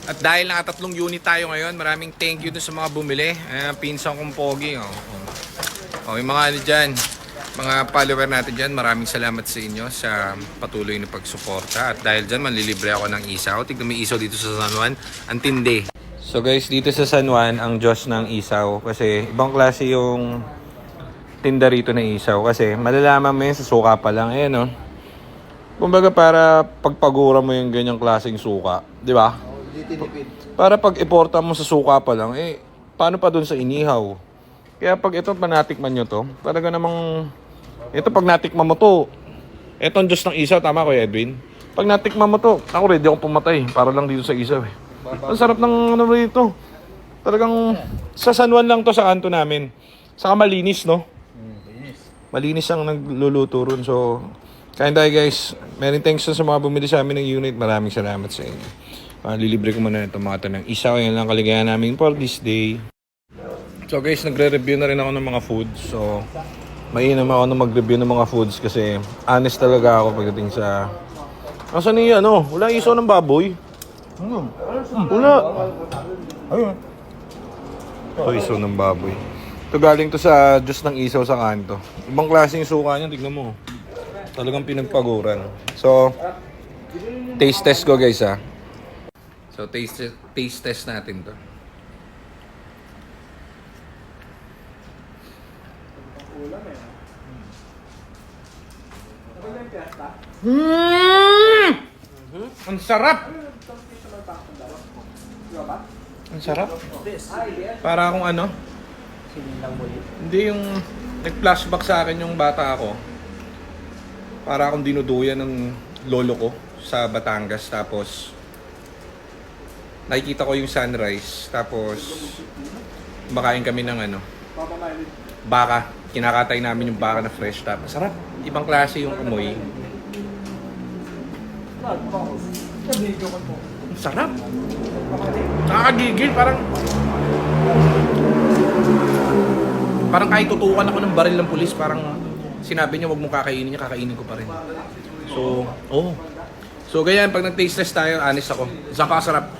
At dahil nakatatlong unit tayo ngayon, maraming thank you dun sa mga bumili. Pinsan kong pogi. Yung mga ano dyan, mga follower natin dyan, maraming salamat sa inyo sa patuloy na pagsuporta. At dahil dyan, manlilibre ako ng isaw. Tignan mo yung isaw dito sa San Juan. Ang tindi. So guys, dito sa San Juan, ang Diyos ng isaw. Kasi ibang klase yung tinda rito na isaw. Kasi malalaman mo yun sa suka pa lang. Ayan o. Kumbaga para pagpagura mo yung ganyang klaseng suka. Di ba? Para pag iporta mo sa suka pa lang, paano pa dun sa inihaw? Kaya pag ito, panatikman nyo to, talaga namang, ito pag natikman mo to, ito ang Diyos ng isaw, tama ko Edwin? Pag natikman mo to, ako ready akong pumatay, para lang dito sa isaw eh. Ang sarap ng ano rito. Talagang, sa San Juan lang to sa kanto namin. Saka malinis, no? Malinis ang nagluluto ron, so, kain tayo guys. Many thanks sa mga bumili sa amin ng unit, maraming salamat sa inyo. Lilibre ko muna itong mga tanong. Isaw, yan lang kaligayahan namin for this day. So guys, nagre-review na rin ako ng mga foods. So, mainam ako na mag-review ng mga foods kasi honest talaga ako pagdating sa... Asan niya, ano? Wala isaw ng baboy? Wala. Ayun. Ito, isaw ng baboy. Ito galing to sa Diyos ng isaw sa kanto. Ibang klaseng suka niya, tignan mo. Talagang pinagpaguran. So, taste test ko guys ha. So, taste test natin to. Ang sarap! Ang sarap. Para akong ano? Hindi yung nag-flashback sa akin yung bata ako. Para akong dinuduyan ng lolo ko sa Batangas. Tapos, nakikita ko yung sunrise. Tapos, kumakain kami ng ano? Baka. Kinakatay namin yung baka na fresh. Tapos, sarap. Ibang klase yung amoy. Sarap. Nakakagigil. Parang kahit tutukan ako ng baril ng pulis, parang sinabi niya wag mong kakainin niya, kakainin ko pa rin. So, So, ganyan, pag nag-taste test tayo, honest ako. Napakasarap.